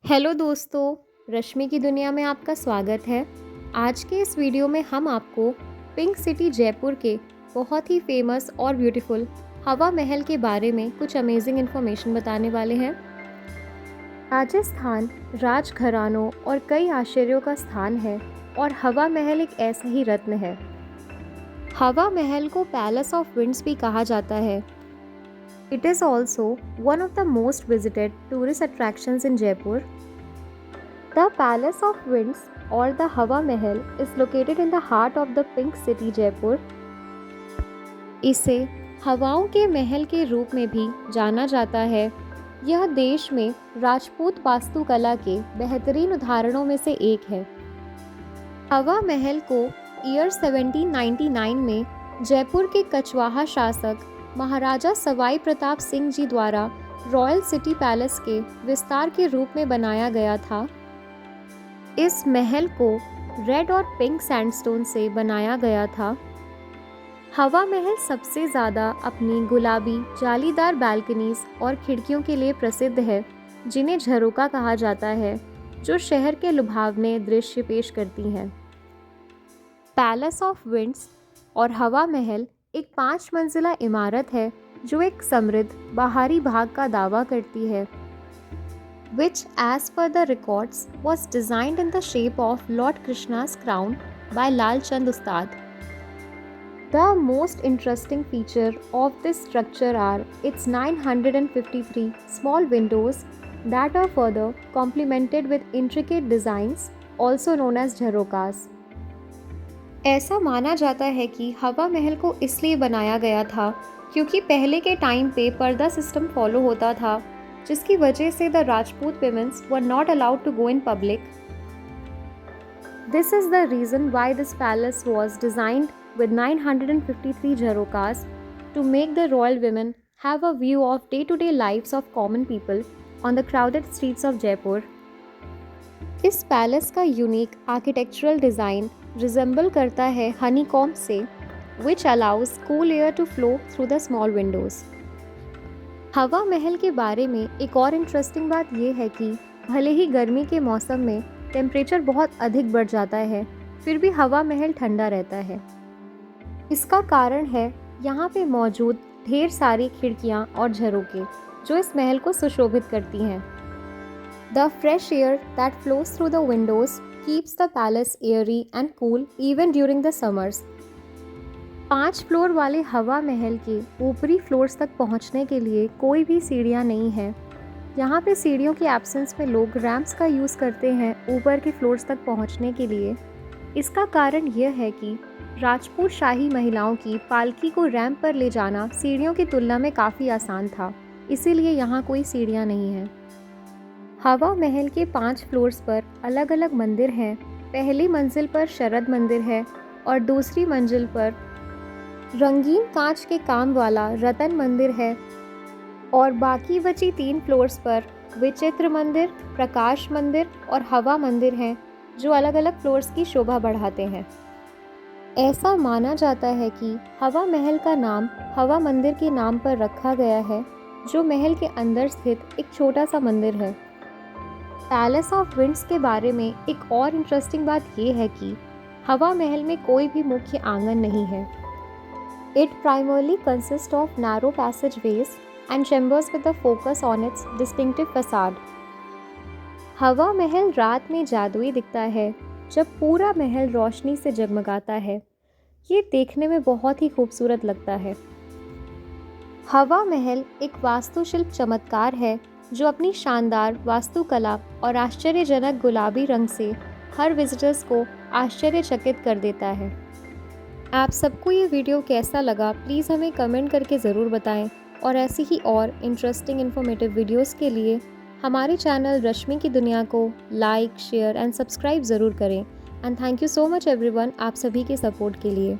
Hello दोस्तों, रश्मि की दुनिया में आपका स्वागत है। आज के इस वीडियो में हम आपको पिंक सिटी जयपुर के बहुत ही फेमस और ब्यूटीफुल हवा महल के बारे में कुछ अमेजिंग इन्फॉर्मेशन बताने वाले हैं। राजस्थान राजघरानों और कई आश्चर्यों का स्थान है और हवा महल एक ऐसा ही रत्न है। हवा महल को पैलेस ऑफ विंड्स भी कहा जाता है। It is also one of the most visited tourist attractions in Jaipur. The Palace of Winds or the Hawa Mahal is located in the heart of the Pink City, Jaipur. इसे हवाओं के महल के रूप में भी जाना जाता है। यह देश में राजपूत वास्तुकला के बेहतरीन उदाहरणों में से एक है। हवा महल को ईयर 1799 में जयपुर के कछवाहा शासक महाराजा सवाई प्रताप सिंह जी द्वारा रॉयल सिटी पैलेस के विस्तार के रूप में बनाया गया था। इस महल को रेड और पिंक सैंडस्टोन से बनाया गया था। हवा महल सबसे ज़्यादा अपनी गुलाबी जालीदार बालकनीज और खिड़कियों के लिए प्रसिद्ध है, जिन्हें झरोका कहा जाता है, जो शहर के लुभावने दृश्य पेश करती हैं। पैलेस ऑफ विंड्स और हवा महल एक 5 मंजिला इमारत है जो एक समृद्ध बाहरी भाग का दावा करती है, which as per the records was designed in the shape of Lord Krishna's crown by Lal Chand Ustad. The most interesting feature of this structure are its 953 small windows that are further complemented with intricate designs, also known as झरोकास। ऐसा माना जाता है कि हवा महल को इसलिए बनाया गया था क्योंकि पहले के टाइम पे पर्दा सिस्टम फॉलो होता था, जिसकी वजह से the Rajput womens were not allowed to go in public. This is the reason why this palace was designed with 953 jharokhas to make the royal women have a view of day-to-day lives of common people on the crowded streets of Jaipur. इस palace का unique architectural design resemble करता है honeycomb से, which allows cool air to flow through the small windows. हवा महल के बारे में एक और इंटरेस्टिंग बात यह है कि भले ही गर्मी के मौसम में टेम्परेचर बहुत अधिक बढ़ जाता है, फिर भी हवा महल ठंडा रहता है। इसका कारण है यहाँ पे मौजूद ढेर सारी खिड़कियाँ और झरोके, जो इस महल को सुशोभित करती हैं। The fresh air that flows through the windows keeps the palace airy and cool even during the summers. 5 floor वाले हवा महल के ऊपरी फ्लोर्स तक पहुँचने के लिए कोई भी सीढ़ियाँ नहीं हैं। यहाँ पे सीढ़ियों की एब्सेंस में लोग रैंप्स का यूज़ करते हैं ऊपर के फ्लोर्स तक पहुँचने के लिए। इसका कारण यह है कि राजपूत शाही महिलाओं की पालकी को रैंप पर ले जाना सीढ़ियों की तुलना में काफ़ी आसान था, इसीलिए यहाँ कोई सीढ़ियाँ नहीं हैं। हवा महल के 5 फ्लोर्स पर अलग अलग मंदिर हैं। पहली मंजिल पर शरद मंदिर है और दूसरी मंजिल पर रंगीन कांच के काम वाला रतन मंदिर है, और बाकी बची 3 फ्लोर्स पर विचित्र मंदिर, प्रकाश मंदिर और हवा मंदिर हैं, जो अलग अलग फ्लोर्स की शोभा बढ़ाते हैं। ऐसा माना जाता है कि हवा महल का नाम हवा मंदिर के नाम पर रखा गया है, जो महल के अंदर स्थित एक छोटा सा मंदिर है। पैलेस ऑफ विंड्स के बारे में एक और इंटरेस्टिंग बात यह है कि हवा महल में कोई भी मुख्य आंगन नहीं है। It primarily consist of narrow passageways and chambers with the focus on its distinctive facade. Hawa Mahal रात में जादुई दिखता है जब पूरा महल रोशनी से जगमगाता है। ये देखने में बहुत ही खूबसूरत लगता है। हवा महल एक वास्तुशिल्प चमत्कार है जो अपनी शानदार वास्तुकला और आश्चर्यजनक गुलाबी रंग से हर विजिटर्स को आश्चर्यचकित कर देता है। आप सबको ये वीडियो कैसा लगा, प्लीज़ हमें कमेंट करके ज़रूर बताएं, और ऐसी ही और इंटरेस्टिंग इन्फॉर्मेटिव वीडियोस के लिए हमारे चैनल रश्मि की दुनिया को लाइक, शेयर एंड सब्सक्राइब ज़रूर करें। And thank you so much everyone, आप सभी के सपोर्ट के लिए।